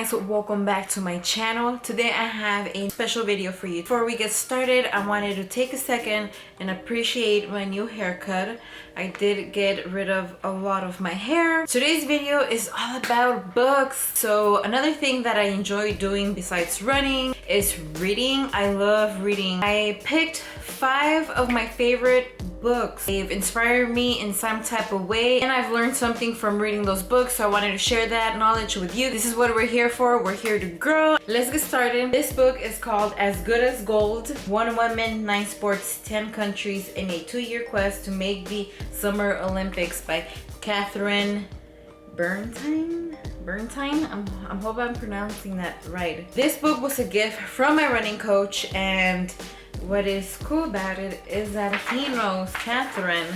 guys, welcome back to my channel. Today I have a special video for you. Before we get started, I wanted to take a second and appreciate my new haircut. I did get rid of a lot of my hair. Today's video is all about books. So another thing that I enjoy doing besides running is reading. I love reading. I picked 5 of my favorite books. They've inspired me in some type of way, and I've learned something from reading those books, so I wanted to share that knowledge with you. This is what we're here for. We're here to grow. Let's get started. This book is called As Good as Gold: 1 Woman, 9 Sports, 10 Countries in a 2-Year Quest to Make the Summer Olympics by Catherine Bernstein. I hope I'm pronouncing that right. This book was a gift from my running coach, and what is cool about it is that he knows Catherine,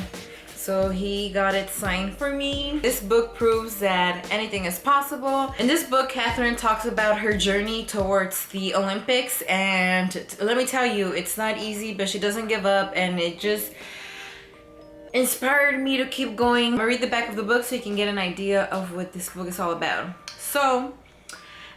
so he got it signed for me. This book proves that anything is possible. In this book, Catherine talks about her journey towards the Olympics, and let me tell you, it's not easy, but she doesn't give up, and it just inspired me to keep going. I'm gonna read the back of the book so you can get an idea of what this book is all about. So,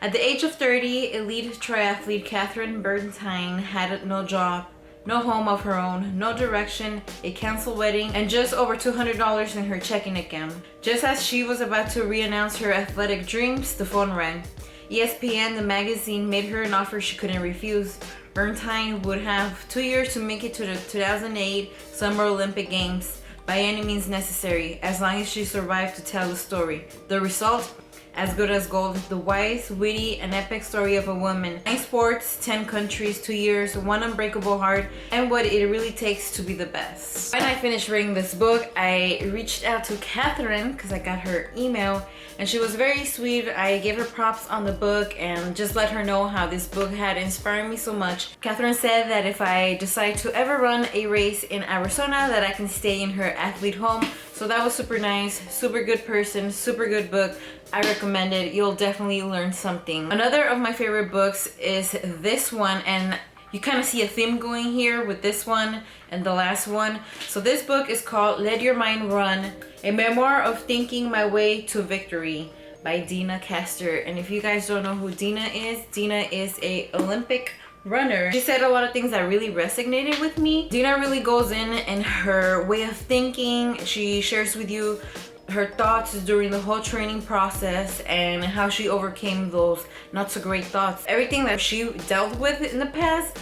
at the age of 30, elite triathlete Catherine Bernstein had no job, no home of her own, no direction, a canceled wedding, and just over $200 in her checking account. Just as she was about to re-announce her athletic dreams, the phone rang. ESPN, the magazine, made her an offer she couldn't refuse. Bernstein would have 2 years to make it to the 2008 Summer Olympic Games by any means necessary, as long as she survived to tell the story. The result? As Good as Gold, the wise, witty, and epic story of a woman. 9 sports, 10 countries, 2 years, 1 unbreakable heart, and what it really takes to be the best. When I finished reading this book, I reached out to Catherine because I got her email, and she was very sweet. I gave her props on the book and just let her know how this book had inspired me so much. Catherine said that if I decide to ever run a race in Arizona, that I can stay in her athlete home. So that was super nice, super good person, super good book. I recommend it. You'll definitely learn something. Another of my favorite books is this one, and you kind of see a theme going here with this one and the last one. So this book is called Let Your Mind Run, a memoir of thinking my way to victory by Dina Castor. And if you guys don't know who Dina is a Olympic runner. She said a lot of things that really resonated with me. Dina really goes in her way of thinking. She shares with you her thoughts during the whole training process and how she overcame those not so great thoughts. Everything that she dealt with in the past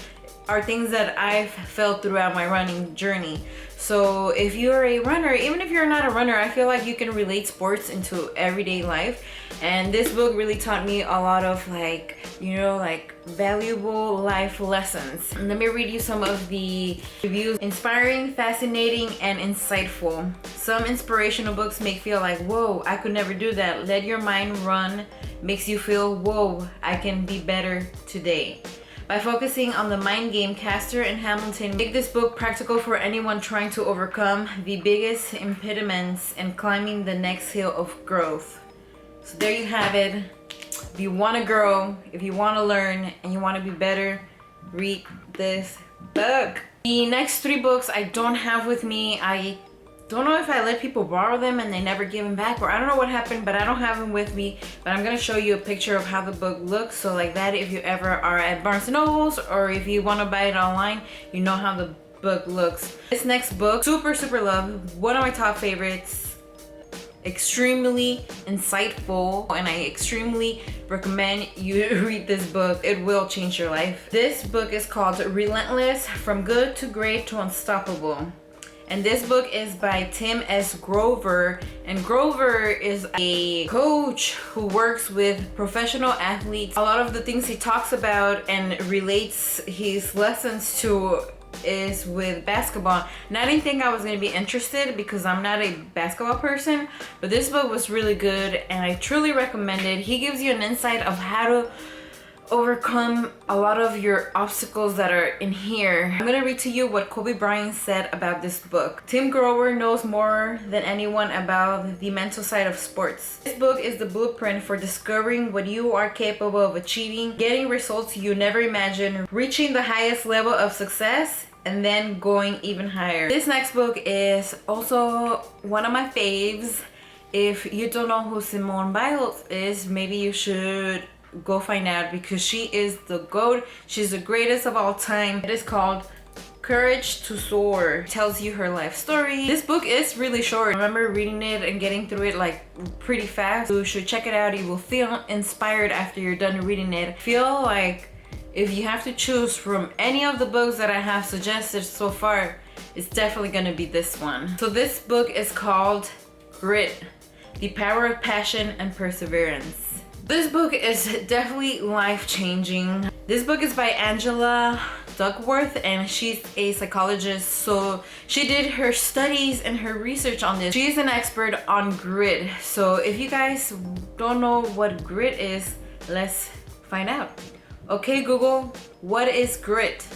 are things that I've felt throughout my running journey. So if you're a runner, even if you're not a runner, I feel like you can relate sports into everyday life. And this book really taught me a lot of valuable life lessons. And let me read you some of the reviews. Inspiring, fascinating, and insightful. Some inspirational books make feel like, whoa, I could never do that. Let Your Mind Run makes you feel, whoa, I can be better today. By focusing on the mind game, Castor and Hamilton make this book practical for anyone trying to overcome the biggest impediments and climbing the next hill of growth. So there you have it. If you want to grow, if you want to learn, and you want to be better, read this book. The next 3 books I don't have with me. I don't know if I let people borrow them and they never give them back, or I don't know what happened, but I don't have them with me. But I'm gonna show you a picture of how the book looks, so like that, if you ever are at Barnes & Nobles or if you want to buy it online, you know how the book looks. This next book, super love, one of my top favorites, extremely insightful, and I extremely recommend you read this book. It will change your life. This book is called Relentless: From Good to Great to Unstoppable. And this book is by Tim S. Grover. And Grover is a coach who works with professional athletes. A lot of the things he talks about and relates his lessons to is with basketball. And I didn't think I was going to be interested because I'm not a basketball person, but this book was really good and I truly recommend it. He gives you an insight of how to overcome a lot of your obstacles that are in here. I'm gonna read to you what Kobe Bryant said about this book. Tim Grover knows more than anyone about the mental side of sports. This book is the blueprint for discovering what you are capable of achieving, getting results you never imagined, reaching the highest level of success, and then going even higher. This next book is also one of my faves. If you don't know who Simone Biles is, maybe you should go find out because she is the GOAT. She's the greatest of all time. It is called Courage to Soar. It tells you her life story. This book is really short. I remember reading it and getting through it like pretty fast. You should check it out. You will feel inspired after you're done reading it. I feel like if you have to choose from any of the books that I have suggested so far, it's definitely gonna be this one. So this book is called Grit, The Power of Passion and Perseverance. This book is definitely life-changing. This book is by Angela Duckworth, and she's a psychologist, so she did her studies and her research on this. She's an expert on grit. So if you guys don't know what grit is, let's find out. Okay, Google, what is grit?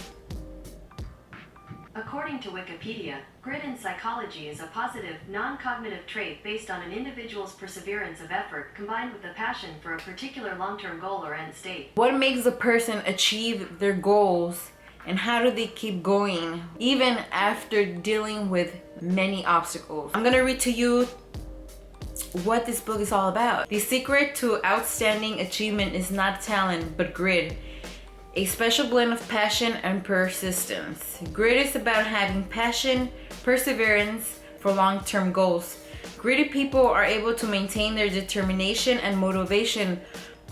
According to Wikipedia, grit in psychology is a positive, non-cognitive trait based on an individual's perseverance of effort combined with a passion for a particular long-term goal or end state. What makes a person achieve their goals, and how do they keep going even after dealing with many obstacles? I'm gonna read to you what this book is all about. The secret to outstanding achievement is not talent, but grit. A special blend of passion and persistence. Grit is about having passion, perseverance for long-term goals. Gritty people are able to maintain their determination and motivation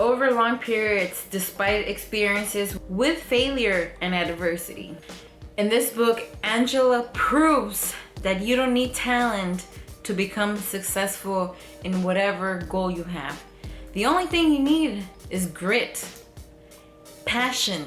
over long periods despite experiences with failure and adversity. In this book, Angela proves that you don't need talent to become successful in whatever goal you have. The only thing you need is grit, passion,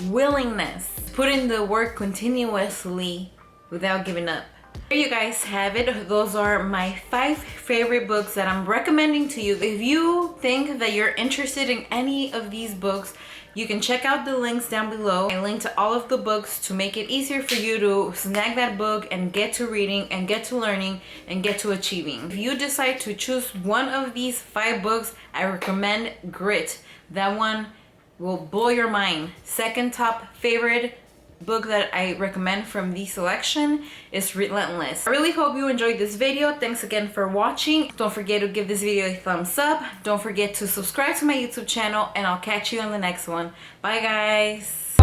willingness, put in the work continuously without giving up. There you guys have it. Those are my 5 favorite books that I'm recommending to you. If you think that you're interested in any of these books, you can check out the links down below. I link to all of the books to make it easier for you to snag that book and get to reading and get to learning and get to achieving. If you decide to choose one of these 5 books, I recommend Grit. That one will blow your mind. Second top favorite book that I recommend from the selection is Relentless. I really hope you enjoyed this video. Thanks again for watching. Don't forget to give this video a thumbs up. Don't forget to subscribe to my YouTube channel, and I'll catch you on the next one. Bye guys.